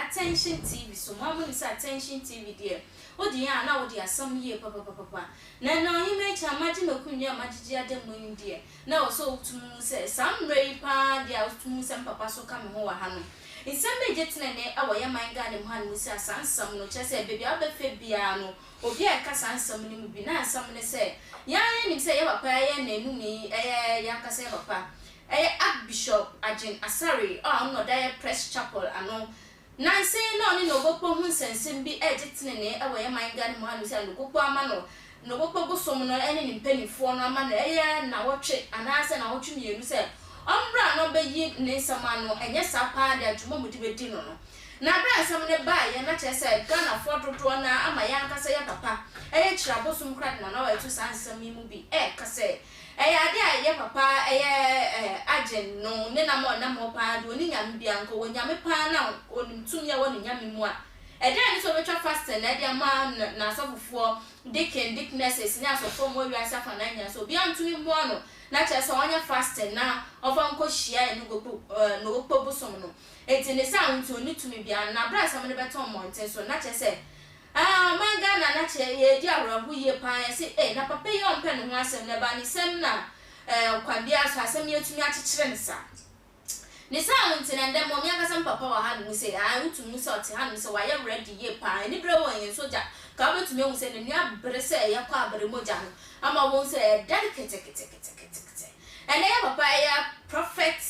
attention TV so mama ni say attention TV there odi ya na odi asam ye papa na no hime cha maji mekunwa majiji ade mu there na also utum say some ray pa dia utum say papa so ka me ho wa ha no insem jetene ne awoye manga ne mu ha no say asansam no che say baby abefe bia no obi a ka sansam ni mu bi na asam ne say ya ni say ye papa ye na enu ni ya ka say papa Archbishop Agyin Asare no da press chapel ano na say no ni Nogokpo hu nsensem bi jetene ne awoye manga ne mu ha no say Nogokpo ama no Nogokpo bosom no ene ni mpanifo no ama na na wotwe anase na wotwe mienu say ombra no be yi ne sama no enye sapa de adwuma mudi bedi no na bra sam ne ba ye na che say Ghana fototo na ama ya nkasa ya papa kira bosom kra na wa etu sansam mu bi ka say ade a ye papa Agyin no ne na mo pa do ni nyame bia nko wonyame pa na onimtum ya woni nyame mu a ni so betwa fast na dia ma na asofofo dicknesses ni asofo mo wi asafa na nya so bia ntumi mu no na che so onya fast na ofa nko hia Nogokpo bosom no ne sa ntu oni tumi bia na bra sam ne beton mountain so na che se manga na che ye di awrabu ye pa ye se na papa ye ompe no ho asem na ba ni sem na kwabia so asem ye tumi akekere nsa ni sa nti na ndem mo mi aka sam papa wa ha no se utum so oti ha no se wa ye ready ye pa ni bra won ye soja ka betumi hu se ne abere se ye kwa abere moja no ama won se delicate and ye papa ye prophet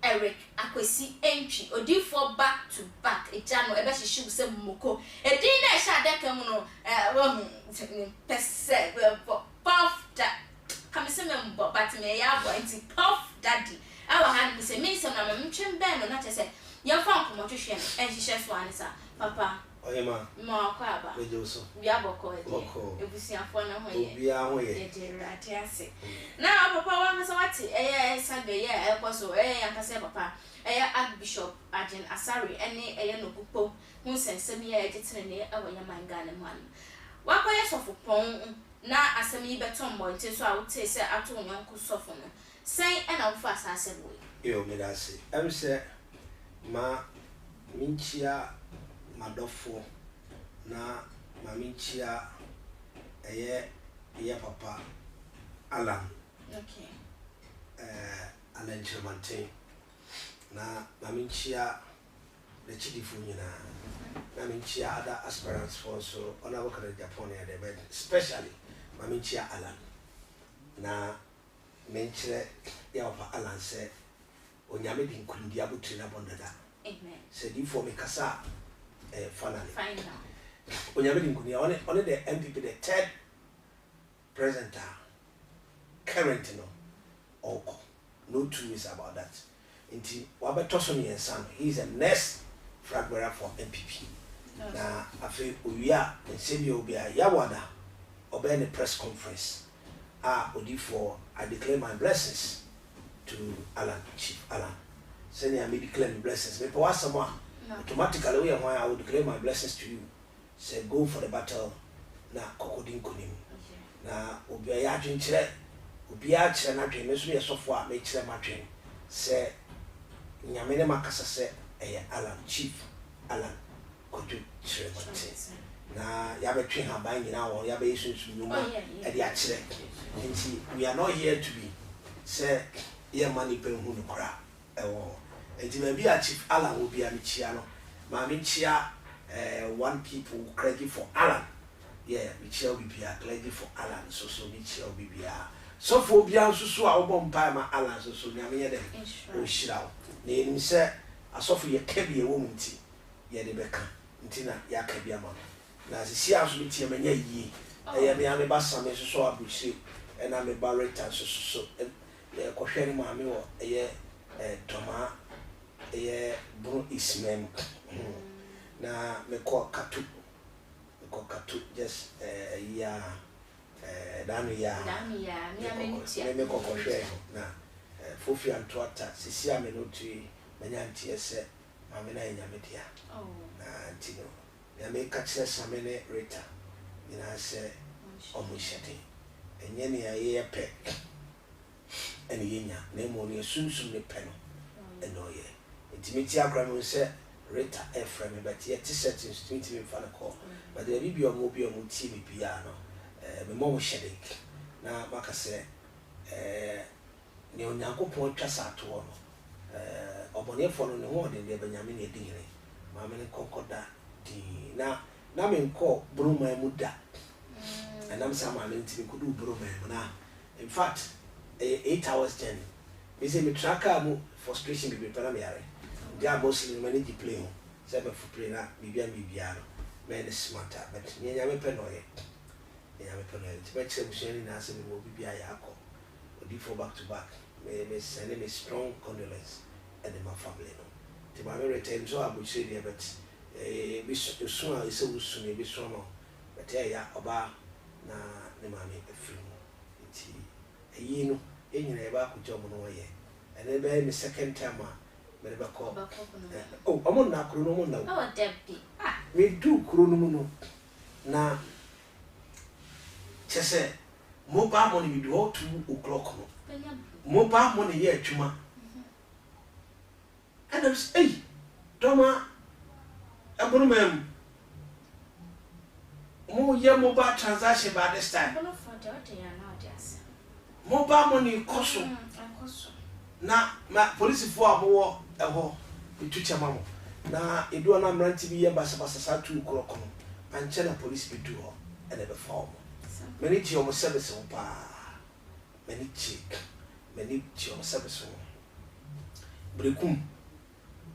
Akwasi Antwi odi for back to back ejano ebe hihye se mmoko edin na ehya adaka mu no pese puff da kamese membo but me ya boy nti puff daddy awa han bi se me se na memtwem ben no na chese ya fa nkomo twehwe no enhihye so anisa papa oyema ma kwa aba bejoso bia boko ebusiafo na hoye bia hoye ate ase na papa wa masa wati sabe ye ekoso yankase papa Archbishop Agyin Asare ene Nogokpo hu sensem ye jetene ne awanya manga ne man wakoye sofopon na asem yi beton mo nte so a wote se ato nyonko sofo no sen na mfa asase boy yo me da se am se ma minchia madofo na ma minchia ye papa Alan okay Alan Chirmantin na minchia the chidifo nyina na minchia other aspirants for so on our Japan ya de especially ma minchia Alan na menchire ya papa Alan se onyame din kundi abutri na bondada amen se di for me kasa finally final onyame din kundi on the MPP the third presenter current no oko no two ways about that inti wabetoso ni ensan he is a next flag bearer for MPP na afi owia nsemi obi a yawada obe ne press conference odi for I declare my blessings to Alan Chief Alan send me declare my blessings me power someone automatically we I will declare my blessings to you say go for the battle na kokodin kunim na obi ya adwenkyere obi a kyere na dwen meso ye sofo a me kyere ma dwen se nyame ne makasa se Alan Chief Alan kodu kyere mate na ya betwe ha ban nyina won ya be yesunsu nyuma e de a kyere nti we are not here to be say ye mani pe hu no kra ewo enti ma bi a Chief Alan obi a me chia no ma me chia one people credit for Alan yeah we chia obi bia credit for Alan so we chia obi bia so for bia so a obo mpa ma Alan so nyame ye dem o shirawo na enim se asofo ye kabie wo munti ye de beka nti na ya kabia ma na sisi aso bi tie manya yi me ame ba same so abuchi na me ba reta so ko hwere ma me wo toma bro ismem na me ko katu just dami ya mi amenitia me ko hwere na fofi antwata sisi ame no tui manya ntie se ma me na nyame dia na ntino ya me ka kire same ne reta ina se omushete enye ne ye pe ene yenya na mo ne sunsum ne pe no eno ye intimity akra mo se Rita Ephraim, but yet t-shirt in street in front of call. But there will be a movie on TV piano. The more shedding. Now, Maka say, Neon Yankopon Chassa to one. Obonia following the word in the Benjamin Dingley. Mamma Concorda. Now, Namin call Bruma Muda. And I'm some man to could do Bruma. Now, in fact, 8 hours journey. We say me tracker frustration be Panamari. They are mostly managing playing. 7 for playing up, Bibiano. Man is smarter, but near Penoy. But some sharing as we will be a yako. Or before back to back. May send him a strong condolence and my family. To my return, so I would say, but be sooner is so soon, be strong. But yeah, Oba na the mammy a film. A year, in a back with John Monoye. And then by the second time, oh, I'm on that chrono now. Oh, Debbie. We do chrono now. Chese, mobile money we do all 2 o'clock. Mobile money here, Chuma. And I'm saying, Doma, I'm going to more year mobile transaction by this time. Mobile money cost. Na ma police for more eho bitucha mamo na edu na mranti bi ye basa sa 2 o'clock no anche na police bi du ho ene be form many ti o service ho pa many ti o service ho brekum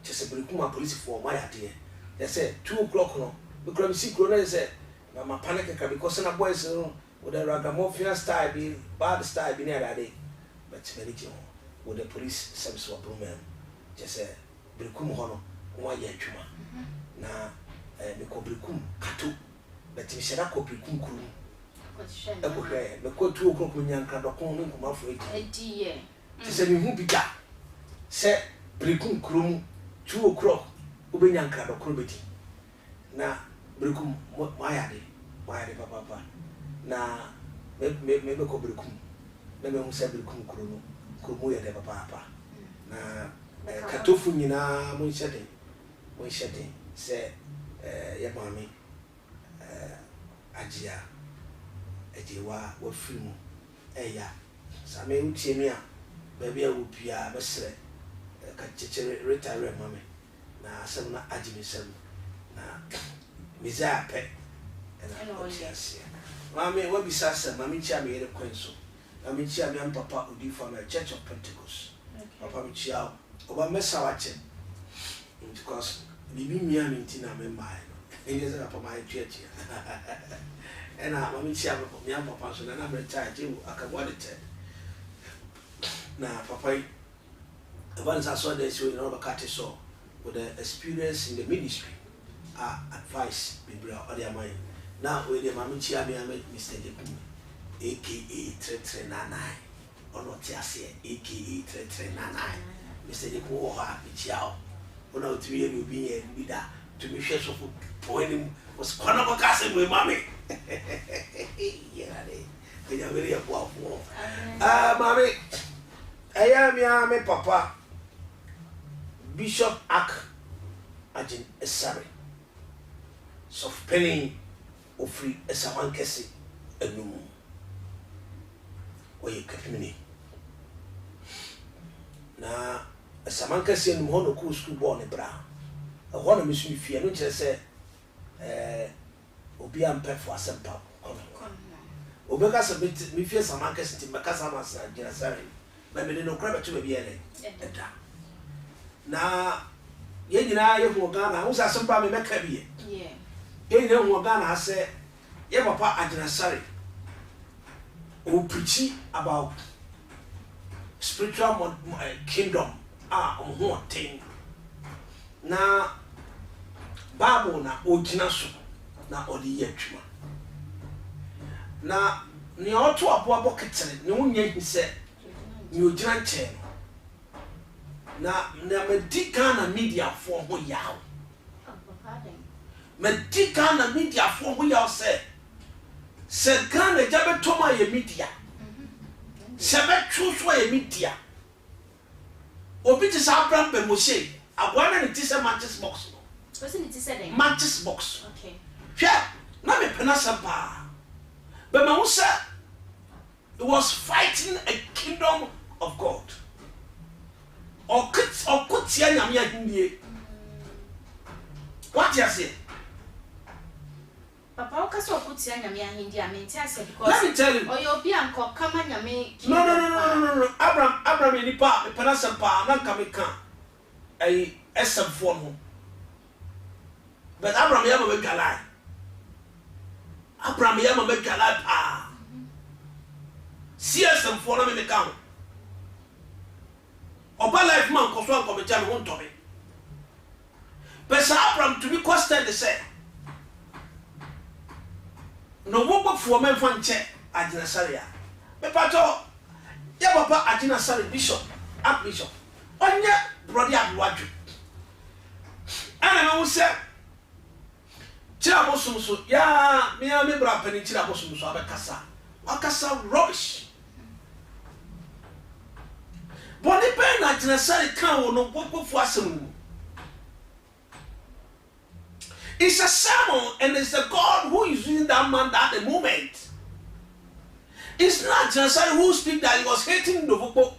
chese brekum a police for my ade they say 2 o'clock no because me see corona say ma panic ka because na boys no with the ragamuffin style be bad style be near that day but many ti with the police service or problem just say brekum hono one year chuma na me ko brekum kato but me shara ko brekum kuru e ko hwe me ko 2 o'clock nyanka dokon no kuma fo edi ye se me hu bida se brekum kuru 2 o'clock obe nyanka dokon beti na brekum mayade papa na me ko brekum na me hu se brekum kuru no kumu ya de papa na katofu nyina mo nhyede se ya mami ajia ejewa wa film eya same utie mi a ba bia wo pia ba sere ka chechere retire mami na asem na ajimi sem na miza pe na osiasia mami wa bisasa mami chia me yere kwenso mami chia me papa odi from a Church of Pentecost papa mi chia oba mesa wache because bibi mi ami ntina me mai ene za papa mai church ena mami chia me papa so na me charge akabwa de te na papa oba nsa so de so no ba kate so with the experience in the ministry advice bibi o de amai na we de mami chia me Mr. Jepumi aka 3399 ono tiase aka 3399 Mr. Jepumi ha bichiao ona otuye ni obi ye bida to me hwe so for point was kwana ko kase mo mami yare kenya veri ya kwa mami aya mi papa Bishop Agyin Asare soft penny ofri esawankese enum oye kapimini na esawankese enum hono ku school born e bra hono misumi fie no kire se obi ampefo asempa kono obeka se mi fie esawankese ti meka sama sa Agyin Asare na me no kra beto be ele eda na ye nyina ye hu Ghana wo sa asempa me meka biye ye nyina hu Ghana ase ye papa Agyin Asare who preach about spiritual kingdom thing na Bible na ogina so na odi yatwuma na ne oto abo ketere ne wonya hise ne ogina nche na medical na media for ho yawo medical na media for ho yawo se Ghana jabe toma ye media se be chuso ye media obi ti sa Abraham be Moshe agwana ni ti se matches box no What's in it said? Matches box. Okay. Yeah, now me penasapa. But my Musa, it was fighting a kingdom of God. Or could what you say? Papa, what can put Yami I mean, because let me tell you. Or you'll be uncle, come on, Yami. No. Abraham, any part, the penasapa, not coming can. A SM form. But Abraham, Yama make a lie. Abraham, Yama make a lie. See us and follow me count. Oba life man ko so anko me jam won to me. But Abraham to be question the say. No wo for men fan che Agyin Asare. Me pato ya papa Agyin Asare bishop, archbishop. Onye brother Adwaju. Ana me say chira bosum so ya me bra pani chira bosum so abekasa. Wakasa rubbish. Body pain Agyin Asare can no for asem. It's a sermon and it's the God who is using that man at the moment. It's not Agyin Asare who speak that he was hating Nogokpo.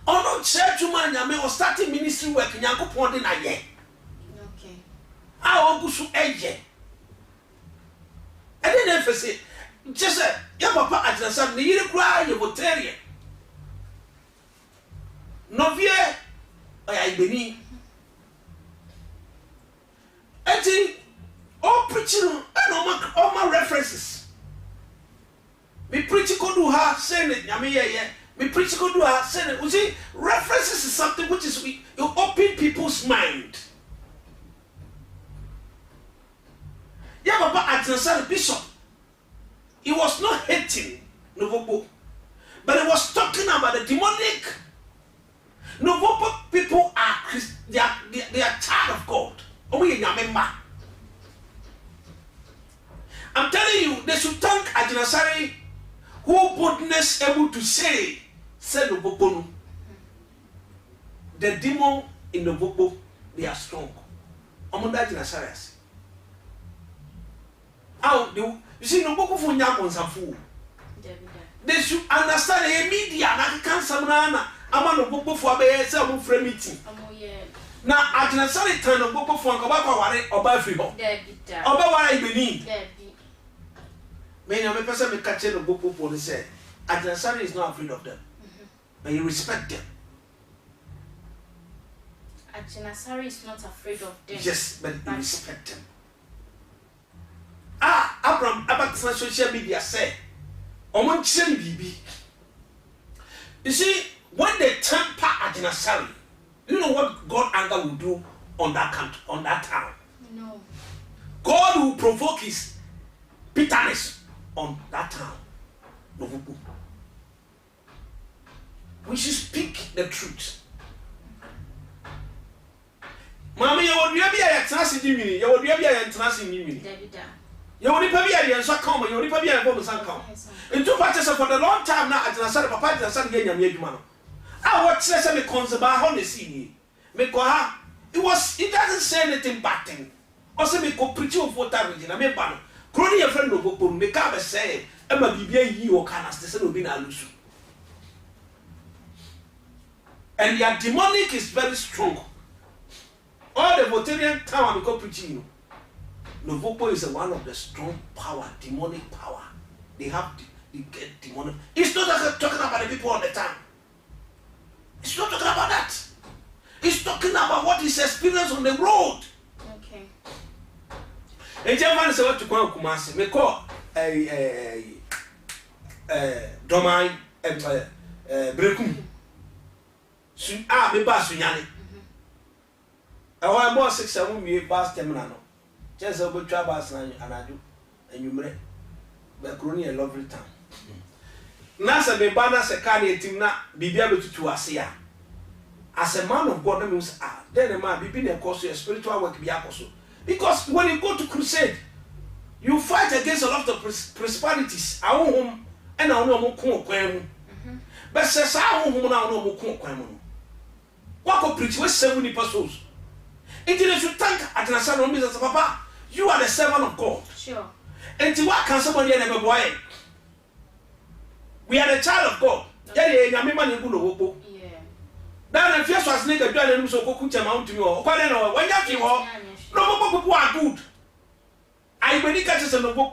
Or not church man Yame was starting ministry work in Yanko Pondin again. Okay. I will go to Agyin. I didn't emphasize. Just say, your papa Agyin Asare, the year cry, you will tell you. Novie, I believe. I think all preaching and all my references. Me preaching could do her saying it, me preaching could do her saying it. You see, references is something which is you open people's mind. Yeah, Papa Agyin Asare Bishop. He was not hating Nogokpo, but he was talking about the demonic. Nogokpo people are they are child of God. I'm telling you, they should thank Agyin Asare who boldness able to say Nogokpo. The demon in Nogokpo, they are strong. Among Agyin Asare. How you see Nogokpo for Nyamonsafu. They should understand the media na kan samana ama Nogokpo for be say am frame meeting. Na Agyin Asare tan Nogokpo for nko ba kwa ware oba free ho. Oba ware ibeni. Me na me person me catch Nogokpo for say Agyin Asare is not afraid of them. But you respect them. Agyin Asare is not afraid of them. Yes, but you respect them. Abraham about social media say Omo chiri bibi. You see, when they temper Agyin Asare, you know what God anger will do on that country, on that town? No. God will provoke his bitterness on that town. Nogokpo. We should speak the truth. Mama, you would be a transit in you would be a transit in you only pay a so come, you only pay a bonus account. In two patches for the long time now, Agyin Asare, Papa Agyin Asare getting a man. I watch less me conserve on the scene. It doesn't say anything bad thing. Also, me go preach of water region. I mean, Crony a friend of Nogokpo, make up a say, Emma Bibia, you or canas, the son of Bina Lusu. And your demonic is very strong. All the Votarian town because preaching. Nogokpo is one of the strong power, demonic power. They have the demonic. It's not talking about the people on the town. It's not talking about that. It's talking about what is experienced on the road. Okay. And German say what to call Kumasi. Me call Domai Brekum. Me ba Sunyani. I want more 6-7 we pass terminal. Just over Trabas and I do. And you may be a lovely town. Nasa me bana se kani etimna bibia betutu ase a. As a man of God, that means then a man be a course, spiritual work be apostle. Because when you go to crusade, you fight against a lot of principalities. Our home and our no more but says our home now no more. What could preach with 70 persons? Until they should thank Agyin Asare Nogokpo, Papa, you are the servant of God. Sure. Until what can somebody never boy? We are the child of God. Yeah. Then if you was nigga dwelling so cook amount to you, when you have no people are good. I believe catches a no book.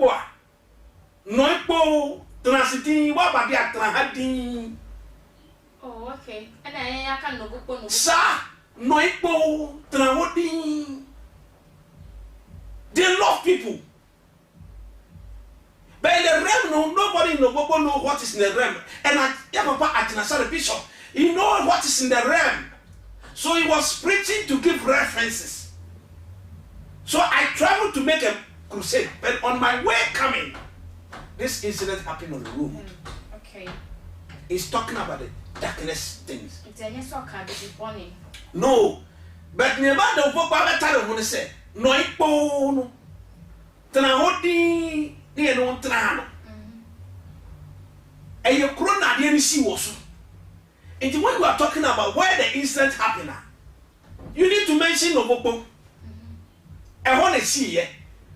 No po, Tenacity, what about the actor? Oh, okay. And I can no go. Sir, no po, Tenawadi. They love people. But in the realm, no, nobody in the Bobo know what is in the realm. And Papa Agyin Asare Bishop, he knows what is in the realm. So he was preaching to give references. So I traveled to make a crusade. But on my way coming, this incident happened on the road. Okay. He's talking about the darkness things. It's a funny. No. But never the Bobo tell him say, no, it no. Tenahodi. They don't try. And your corona didn't see also. And when you are talking about where the incident happened, you need to mention Nogokpo. I want to see it.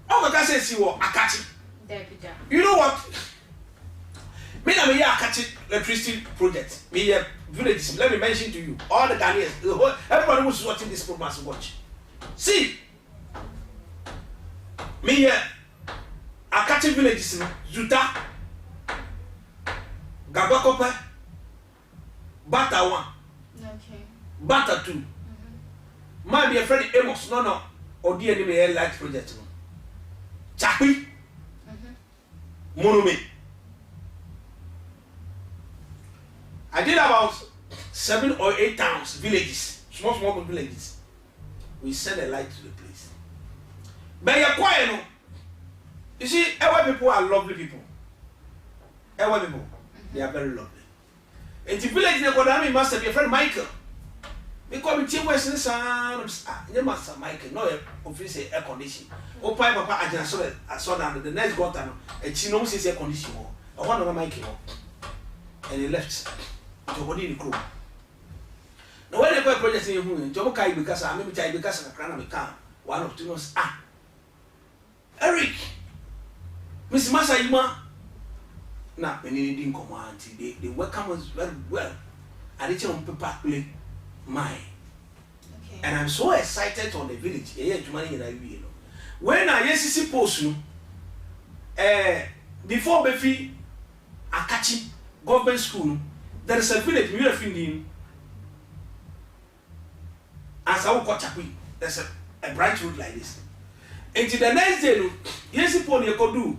Oh, I say see what Akachi. You know what? Me na me Akachi electricity project. Me village. Let me mention to you all the Ghanaians. Everybody who's watching this program must watch. See, me Akachi villages, Zuta, Gagwakope, Bata 1, okay. Bata 2. Might be a friend Amos, no, or the enemy light project. Chakwi, Monument. I did about 7 or 8 towns, villages, small villages. We send a light to the place. But you're quiet, no. You see, our people are lovely people. Our people, they are very lovely. And the village in Kodami must be a friend Michael. Because we team Western son, you must Michael, no official air condition. Oh, Papa Agyin Asare, I saw that the next got a chino says air condition. I want to Michael. And he left to body in the crew. Now, when they go project in whom Jokai because I maybe try because of a crown of a car, one of 2 months. Eric. Miss Masayima, now when they didn't come out, they welcome us very well. I did on paper play mine. Okay. And I'm so excited on the village. When I see post before Befi Akachi government school, there is a village we are finding as I will Chakwi. There's a branch road like this. And the next day, yes, upon you could do.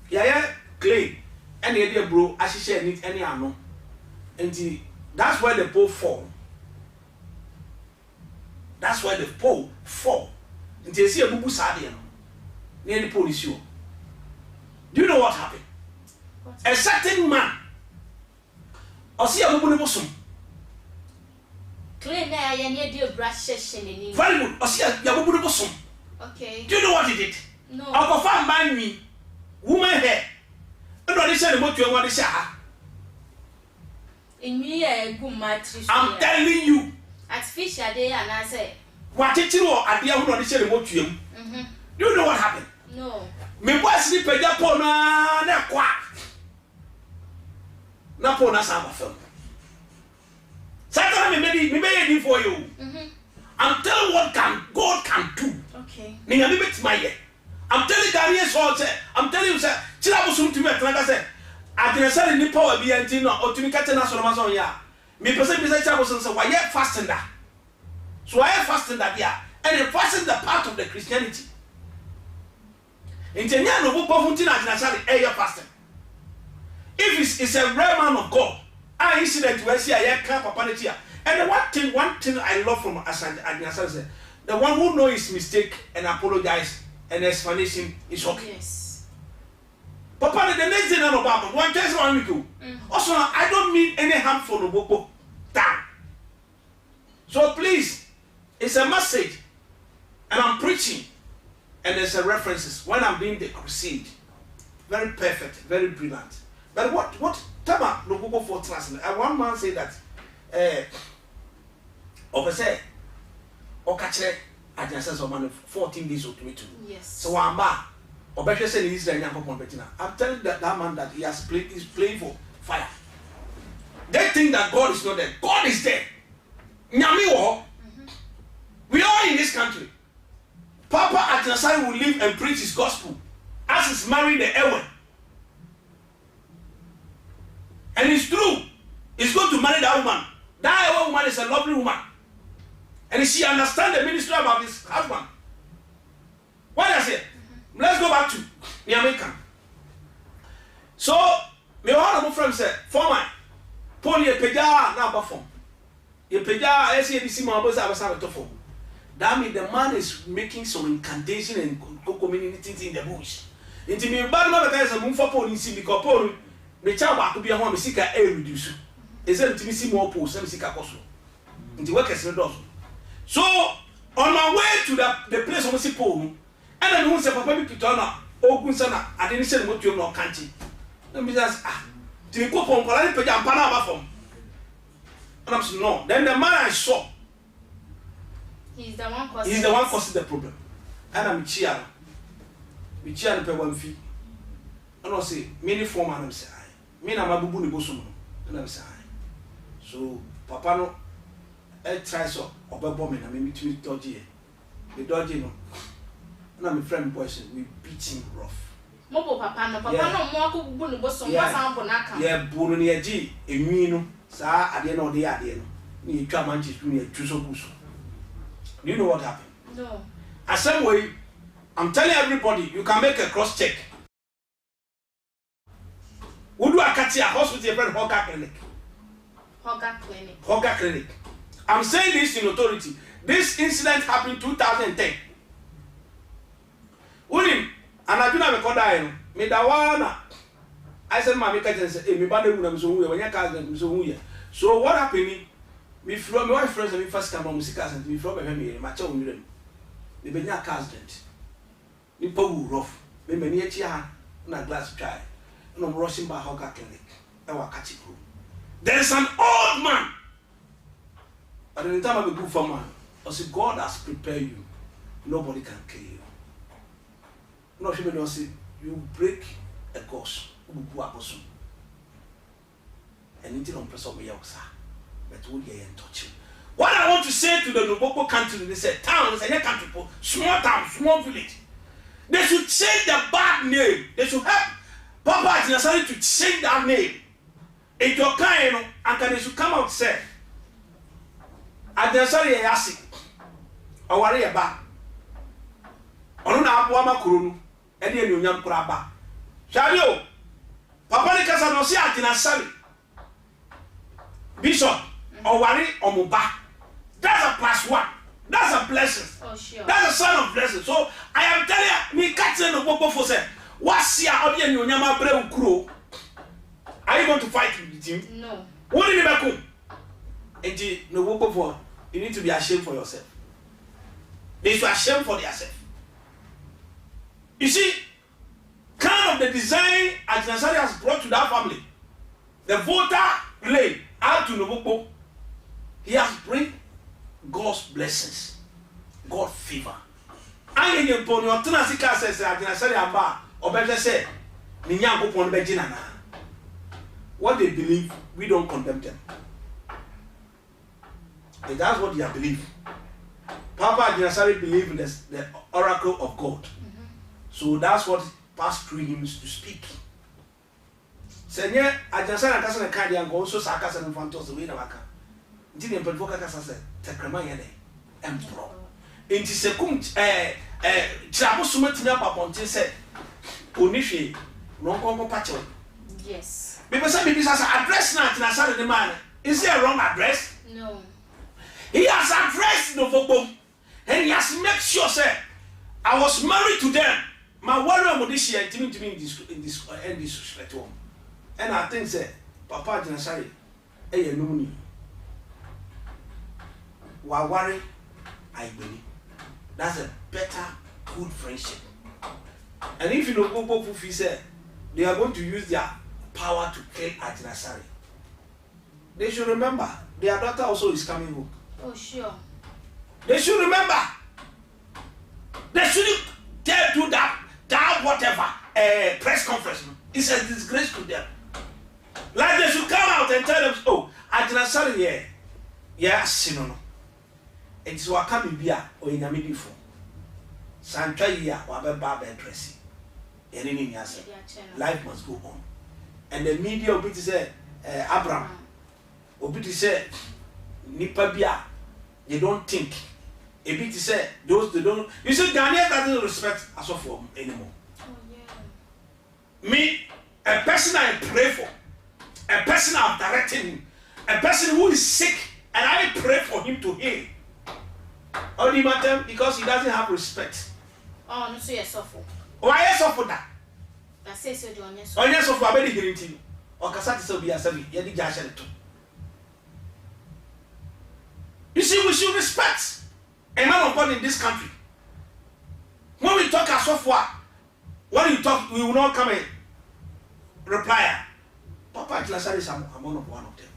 Yeah, clay, any idea, bro, as she said, need any ammo. And that's where the pole fall. That's why the pole fall. And you see a bubu sadian near the police. Do you know what happened? A certain man, or see a bubu bosom. Clean there, near dear brush session in Very good, or see a bubu bosom. Okay. Do you know what he did? No. I'll go find by me. Woman hair. I don't listen what you want to say. In me, a good mattress. I'm telling you. At fish a day, and I say, what it you are, I don't listen what you. Do you know what happened? No. Me was sleep a Japona, na quack. Napona Sama film. Saturday, me made it for you. I'm telling what God can do. Okay. I'm telling Ghanaians also, I'm telling you, sir, Chilabusum to me, like I said, I can say in the power be antina or to me catching us on Amazon. Yeah, me person beside Chabos, so why yet fasting that? So I am fasting that, yeah, and the fasting the part of the Christianity. In Kenya, no book of Agyin Asare, air fasting. If it's a real man of God, I incident where see I can't papa. And the one thing I love from Agyin Asare is the one who knows his mistake and apologize and explanation is okay. Yes. Papa, the next thing I know about one just 1 week. Also, I don't mean any harm for Nogokpo. Damn. So please, it's a message, and I'm preaching, and there's a references when I'm doing the crusade. Very perfect, very brilliant. But what Tama Nogokpo for translate? One man said that, Officer, Okachere, Agyin Asare so man 14 days ultimatum. Yes. So Wamba, Obesha said he's the young Betina. I'm telling that man that he's playing for fire. They think that God is not there. God is there. Nyami wo. We are in this country. Papa Agyin Asare will live and preach his gospel as he's marrying the Ewe. And it's true. He's going to marry that woman. That Ewe woman is a lovely woman. And she understands the ministry about his husband. What I say? Let's go back to the American. So, my one friend said, former, pony a peja now perform. A peja, SABC Mabos, I was having to form. That means the man is making some incantation and communities in the bush. Into me, bad mother guys are moving for pony, see because pony, the child to be a home, seek a reduce. Is it to me see more posts and seek a cost? Into workers in the dozen. So, on my way to the place of the pole, and I won't say, Papa, Pitona, Ogunsana, I didn't say what you're not country. Let me just, to be put on Palani Pajam Panama from. And I'm saying, no. Then the man I saw, he's the one causing the problem. And I'm cheer. We cheer and pay 1 fee. And I say, many form and I'm saying, me na mabubu ni bosom. And I'm saying, so, Papa no. I try so obebo me na me meet dodgy. The dodgy no. Na my friend boy say we beat him rough. Mobo papa no mo akubu no bosom wa sambo na aka. Yeah, buru ne agi enwi no. Sa ade na ode ade no. Ni etwa manchi tu ne etwu so buso. Do you know what happened? No. The same way, I'm telling everybody, you can make a cross check. Would you akati a hospital friend Hoga Clinic? Hoga Clinic. I'm saying this in authority. This incident happened 2010. Unim, and I do not record that. Me da wana. I said, "My make say, hey, me bad na so when you can't so who So what happened? Me from my friends and me first come on music and me from me my child me. Me be nya accident. Me power rough. Me many a chia na glass try. No rushing by Hoga Clinic. I wa catch it. There's an old man. But in the time of a good farmer, I say God has prepared you. Nobody can kill you. No, she may say you break a ghost, and anything on press of me, but would you touch you? What I want to say to the Nogokpo country, they say towns and country, small town, small village, they should change the bad name. They should help Papa Agyin Asare to change that name. If you're kind, and they should come out and say. Agyin Asare yasi aware ye ba onu na aboa makuru no e de enyonyam kura ba hware o papa ne kasa no se Agyin Asare bishop aware omoba. That's a plus one. That's a blessing. Oh sure. That's a sign of blessing. So I am telling you, me catching no popo for say wasi a odi enyonyam abre ukuro. Are you going to fight with him? No. What did you make? Enti no popo for. You need to be ashamed for yourself. They should be ashamed for themselves. You see, kind of the design Agyin Asare has brought to that family, the voter claim out to Nogokpo, he has bring God's blessings, God's favor. And you pon your tenasika says Agyin Asare amba obeze say ni nyankopon be gina na. What they believe, we don't condemn them. And that's what they believe. Papa Agyin Asare believed in the oracle of God. So that's what passed through him to speak. Senye Agyin Asare akasa na kadi ango so sakasa na fantos we na waka. Nti ne mpelfo kaka se tekrema ye ne empro. Nti sekum chirabo suma tinya paponte se onihwe no nkonko pacho. yes. Because some people say address na Agyin Asare the man. Is there a wrong address? No. He has addressed Nogokpo, and he has made sure, say, I was married to them. My warrior Modishia in this home. And I think, say, Papa Agyin Asare, you know me. Worry, I believe. That's a better, good friendship. And if you know Nogokpo Fufi said, they are going to use their power to kill Agyin Asare, they should remember their daughter also is coming home. Oh sure. They should remember They shouldn't dare do that whatever press conference. It's a disgrace to them. Like they should come out and tell them, oh, Agyin Asare yeah, sino no. It's what can be or in a before. Santa year or a dressing. Life must go on. And the media will be to say, Abraham, will be to say, Nipabia, they don't think. A bit to say, those they don't. You see, Ghanaians doesn't respect us for anymore. Oh, yeah. Me, a person I pray for, a person I'm directing him, a person who is sick, and I pray for him to heal. Only matter because he doesn't have respect. Oh, no, so you're suffering. Why you suffer that? I say so, do on your suffer, I bet hearing to you. Or Cassati so be a seven, Yadi Jashan too. You see, we should respect a man of God in this country. When we talk as software, when you talk, we will not come and reply. Papa Agyin Asare is one of them.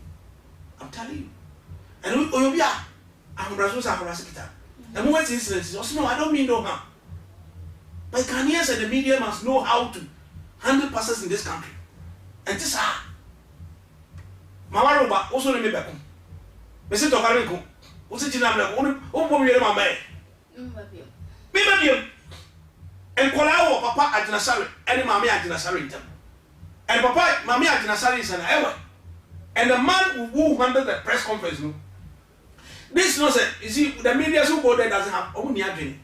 I'm telling you. And Oyobia, I'm Brazos and Rasikita. The moment incident is also, no, I don't mean no harm. But Ghanaians and the media must know how to handle pastors in this country. And this Mamaroba also remember. Mr. Tokarenko, what's it in America? Only my man. Maybe and Kolao, Papa Agyin Asare, and Mammy Agyin Asare. And Papa, Mammy Agyin Asare is an hour. And the man who handled the press conference, no. This no say, you see, the media who go there doesn't have only adrenaline.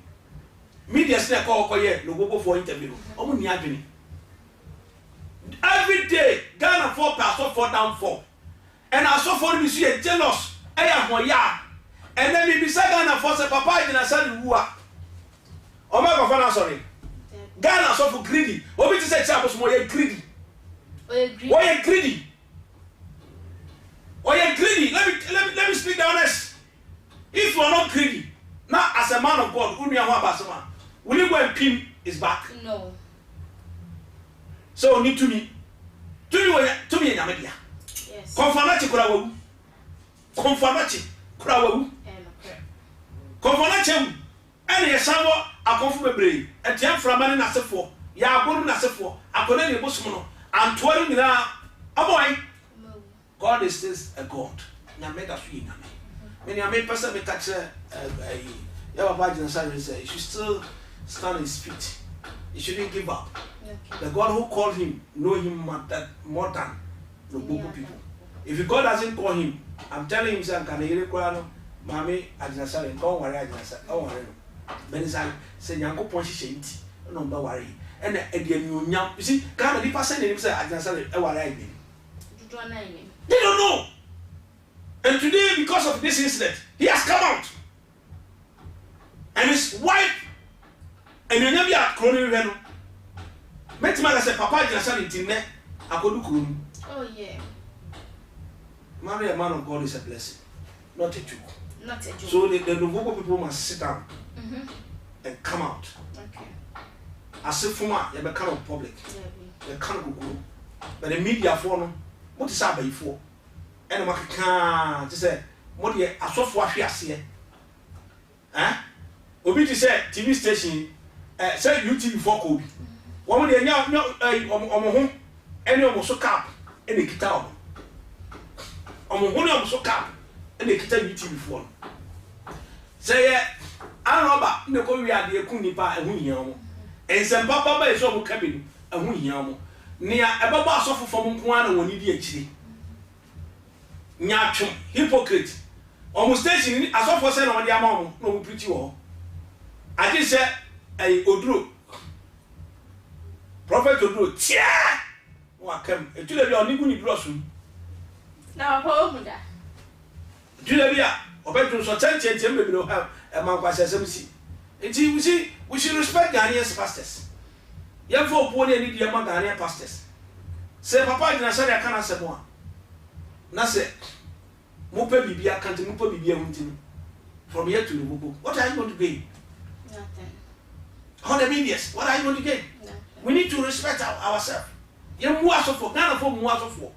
Media still call Nogokpo for interview. Only adrenaline. Every day, Ghana 4 pastor 4 down 4. And I saw for me see a jealous. I am one ya. And then we beside Ghana 4 say Papa Agyin Asare wua. Oh my God, sorry. Ghana so for greedy. What we say chapels more greedy. Why greedy? Why greedy? Let me speak the honest. If you are not greedy, now as a man of God, will you go and pin his back? No. So need to me in America. Yes. Confirmati kurawu. Confirmati kurawu. Confirmati. Any yasawo akonfu bebre. Etiam framani na sefo. Ya agboru na sefo. Akone ne bosumo no. Antwari nyina aboy. God is still a God. Na mega sui na me. When you make person catch Agyin Asare say he should still stand on his feet. He shouldn't give up. Okay. The God who called him know him more than the Nogokpo people. If God doesn't call him, I'm telling him, son, can you require Mammy Agyin Asare? Don't worry, Agyin Asare. Don't worry. Benizai say Yanko Ponchi Shenti. No worry. And you see, Ghana the person him say Agyin Asare. They don't know. And today, because of this incident, he has come out. And his wife, and you never had crony reno. Met mother said, Papa Agyin Asare in Timne, I could do. Oh, yeah. Marry a man of God is a blessing, not a joke. Not a joke. So the Nogokpo people must sit down and come out. Okay. As if for you become public. Yeah, they can't go. But the media for them, what is that before? And I can't say, what you are so far here. Obi to say TV station, say UTV for Kobe. One day, home, any almost so cap, and they guitar. Almost so cap, and they guitar UTV for. Say, I don't know about the Korea, the Kunipa, and Winyamo. And some papa is over cabin, and Winyamo. Near a baba suffer from one when you did. Nyachum, hypocrite. Almost station as of for saying on the amount, no pretty all. I just said, a Odru. Prophet Odru, tia! What come? A Julia Niguni Blossom. Now, home that. Julia, or bedroom so 10 maybe will have a man by SMC. And see, we should respect Ghanaians pastors. Young folk won't need the among Ghanaian pastors. Say, Papa Agyin Asare, I can't say more. Nase, Mupe Bibia can't Mupe Bibia hunting from here to Nogokpo. What are you going to gain? Nothing. How the medias? What are you going to gain? Nothing. We need to respect ourselves. You muaso for Ghana for muaso for.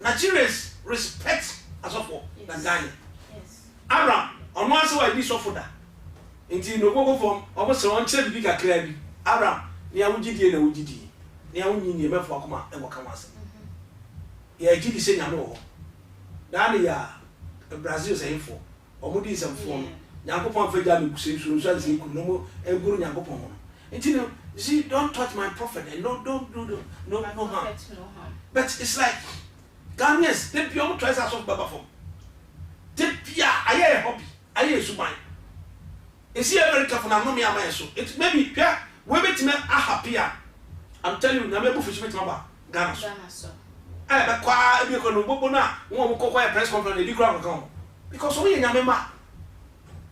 Nigerians respect as of for Ghana. Yes. Abraham, on one side this of that. Inti no go from almost one check big kakra bi. Abraham, ni awugidie na wugidie. Ni awunyi ni emefo akoma e waka wase. Ya gidi se nyame wo. Na ya Brazil say info. Omudi semfo no. Nyankopon fa ja me kuse so so say ku no mo enguru Nyankopon no. Inti no, see, don't touch my prophet and don't do no harm. But it's like Ghanaians, they pure twice as of Baba form. They pure, I hear a hobby, I hear so mine. Is he very careful? I'm not me, I'm so. It's maybe pure, women are happy. I'm telling you, Namebo Fishmate Maba, Ghana. I but quite you can go now, one will a press conference, and you come. Because we in Yamema.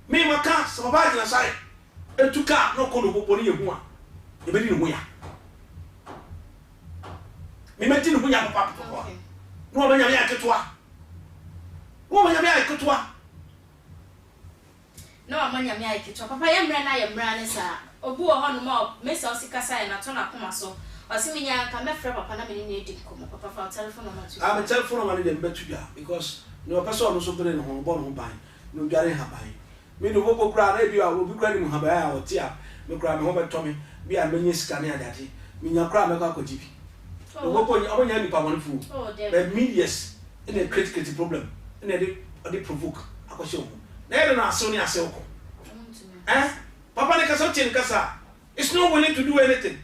Me, my car, some of Agyin Asare. And to car, no call of Boni one. You better know ya. Me met in Huya Papa. No one I could walk. Woman, I could walk. No, amanya me ai kitwa papa ye mra na ye mra ne sa obu o hono ma me sa osikasa na to na koma so osiminya ka me frɛ papa na me ne edi komo papa fa telephone number tu I'm a telephone number dem betu bia because no person no so bere no ho bon ho ban no biare ha ban me no bobo kra na bia obi kra ni mo ha ban a otia me kra me ho beto me bia menye sika ne adate me nya kra me ka kojibi no bobo onya ni pa won fu but medias in a critical problem in a they provoke akosho na na aso ni ase uko papa ne kasa tie kasa it's not willing to do anything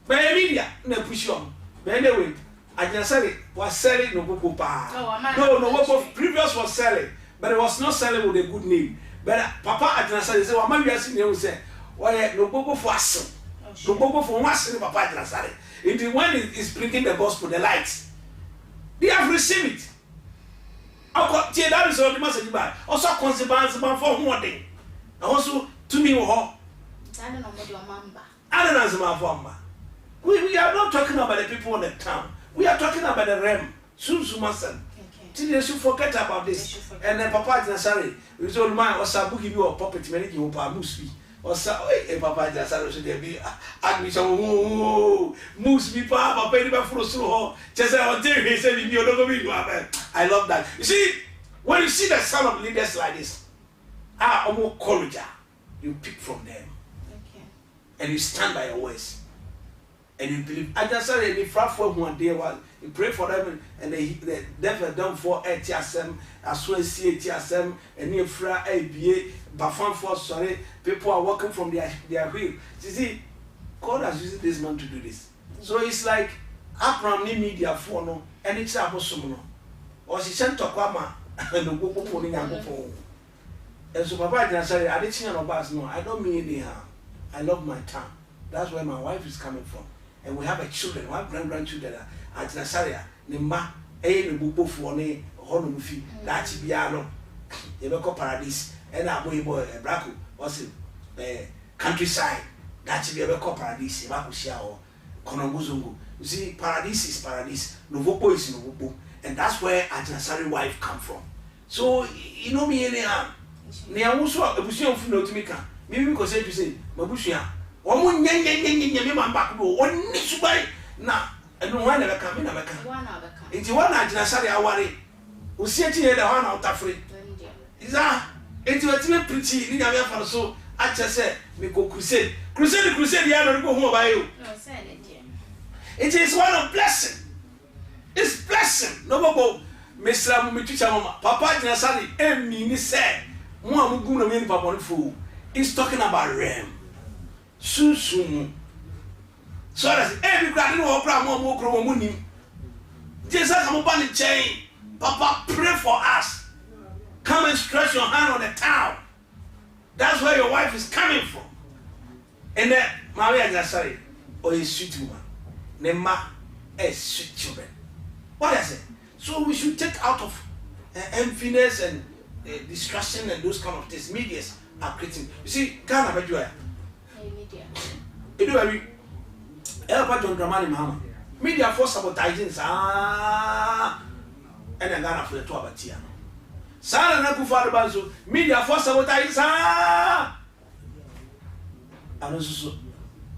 but media na push on but anyway Agyin Asare was selling Nogokpo pa no Nogokpo previous was selling but it was not selling with a good name but papa Agyin Asare say wa ma wiase ne say why Nogokpo for aso Nogokpo for wase papa Agyin Asare it when it is bringing the gospel the light they have received it. Ako tie that is all the message by. Also consequence for one thing. Also to me ho. I don't know what your mamba. I don't know for we are not talking about the people in the town. We are talking about the realm. Susumasan. Till you should forget about this. And then Papa Agyin Asare, we told my or Sabu give you a puppet many you pa musbi. Or sa Papa Agyin Asare should be admission musbi pa papa ni ba furo so ho. Just say he said me no go be I love that. You see, when you see the son of leaders like this, almost college, you pick from them. Okay. And you stand by your words. And you believe. I just said if for one day was you pray for them and they never done for ATSM, as well as ATSM, and you fra ABA, Bafan for sorry, people are working from their will. You see, God has used this man to do this. So it's like Abraham ni media for no, and it's a no. Or she sent to Kwama and the Gopo pulling out the phone. And so Papa Agyin Asare, I didn't know about no, I don't mean any harm. I love my town. That's where my wife is coming from. And we have a children, we have grandchildren. Agyin Asare, Nimba, no Gopo for ne, Honomufi, that's Biano, Yabeko Paradise, and our boy, Braco, was it countryside, that's Yabeko Paradise, Yabakushia or Kononguzungu. You see, Paradise is Paradise, Nogokpo is Nogokpo. And that's where Agyin Asare wife come from. So, you know me anyhow. Ne awuso abusuan fu no tumi ka. Me because say to say, mabusuan. Omo nyenyenyenyenye me man back do. Oni subai na eno wan na beka me na beka. Wan na beka. Enti wan na Agyin Asare aware. Osi ati ye da wan na utafre. Iza enti wetime preach ni nyame afa so a che say me go crusade. Crusade ya no go hu obaye o. No, say it there. It is one of blessing. It's blessing. No go mesra mu metucha mama. Papa Agyin Asare emi ni say mo amugu na me papa no fu. It's talking about realm. Susu. So that's every grad no okra mo okro mo nim. Jesus come ban the chain. Papa pray for us. Come and stretch your hand on the town. That's where your wife is coming from. And then Maria Agyin Asare or a sweet woman. Nema a sweet children. What I say? So we should take out of emptiness and distraction and those kind of things. Medias are creating. You see, Ghana, but you are. Media. You do every. Elpa John Dramani Mama. Media for sabotaging. And then Ghana for the 2 Tiano. Sana na kufa banzo. Media for sabotaging. And also,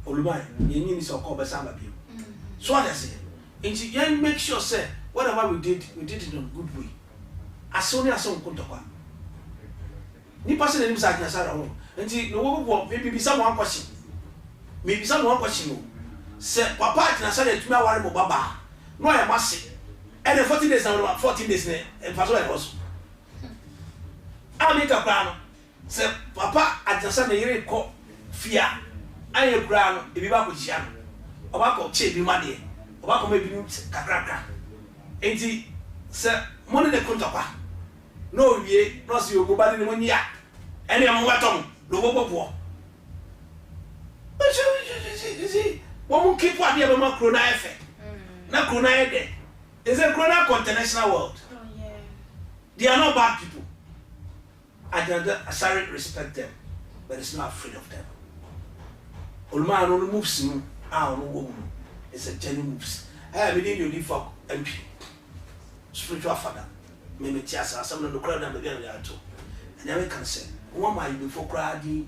Olumai, you need to call Basamba. So what I say. And you make sure, say, whatever we did it in a good way. As soon as some could talk. Ni person in Agyin Asare, nti no wo maybe someone question maybe someone question no say papa atina say na tumi aware mo baba no ya mase and the 14 days na 14 days na faso e hoso amika kra no say papa atina say na yire ko fia aye kra no ebi ba ko chia no oba ko che bi ma de oba ko ma bi kakra enti say money de kontokwa no wie no se obo ba de mo nya ene mo batom lo bobo Woman keep what you have a crona effect. Na crona ede. Is a crona international world. Oh yeah. They are not bad people. Agyin Asare respect them, but it's not afraid of them. Olma no moves no. No woman. It's a genuine moves. I mean you live for MP. Spiritual father. Me tiasa some no crowd na be there to. And then we can say, one my before crowdy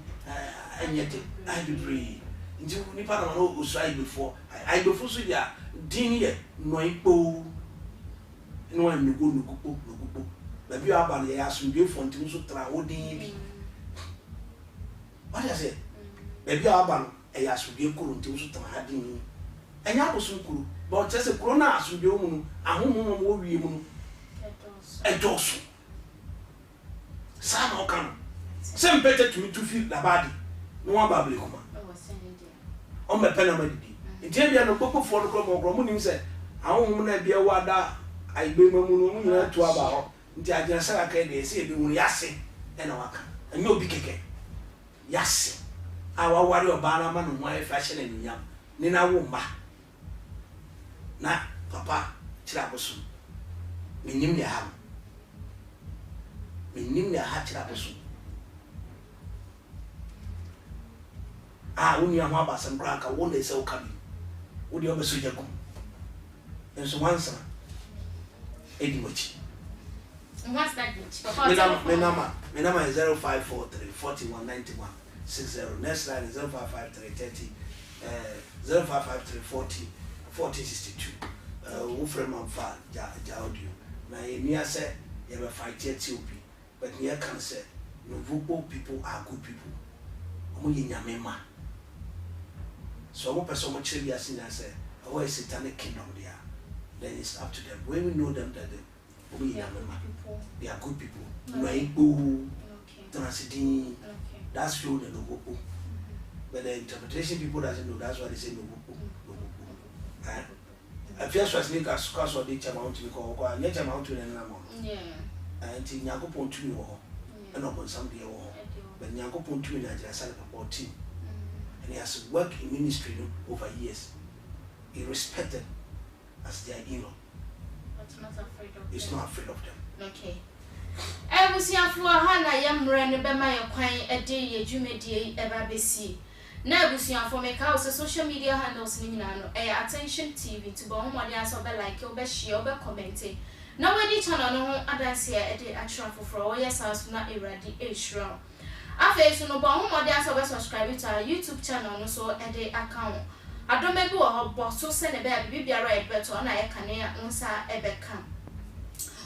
and yet I be free. Nti nipa na no usrai before I before so dia din ye no ipo no an Nogokpo ba bi aba na ya asumdwe fo nti so tra wo din bi what I say ba bi aba no e ya asumdwe kuro nti so tra din enya bosun kuro but just kuro na asumdwe mu no ahohom wo wie mu no edoso sa no kan sem better to feel the body no one babble kuma on me pena ma didi ntia bia no popo fo no kro mo nim se ahom na bia wada aigbe mamu no mu nyina to aba ho nti Agyin Asare ka de se ebi mu yase e na waka anya obi keke yase awa wari oba na ma no mo afa hye na nyam ni na wo mba na papa kira bosu minim ya ha kira bosu when you have about some crack, I won't say, come. Would you ever see your gum? And so once, Eddie Much. What's that? My number is 0543 4191 60. Next line is 0553 30 0553 40 4062. Ufrem and Far Jaudio. Now, near said, you have a fight yet, but near can say, Nogokpo people are good people. Only in Yamema. So one person much be as in say, oh, a satanic kingdom there. Then it's up to them. When we know them that they are good people. No ain't boo, Transidine. That's true the Nogokpo. But the interpretation people doesn't know, that's why they say Nogokpo. I feel so as make us cause or the amount to call and yet amount to an animal. Yeah. And in Yakopon to me or and upon somebody or but Yakopon to me, Agyin Asare about team. And he has worked in ministry over years. He respected as their in-law. But not afraid of He's them. not afraid of them. Okay. I was here for Hannah Yamran by my acquaint a day, a Jumedi, a babesi. Now, we see for make house social media handles in attention TV to go home what they are like your best share or commenting. Now, when each channel no others here at the actual for all yes, house not a ready age round. After so no bon mo dey subscribe to our YouTube channel no so e dey account adome bi wo ho so se ne be bibia right beto na ye kane nsa e be kam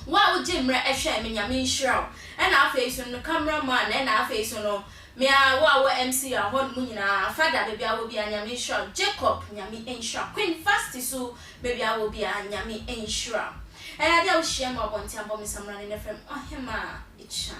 wa wo jimre e hwe me nyame nhiraw e na after so no cameraman e na after so no me a wo MC a ho mu nyina father bibia wo bia nyame nhiraw Jacob nyame nhiraw Queen Fast so bibia wo bia nyame nhiraw e ade wo hye mo bonti ambom samra ne fem ohema icha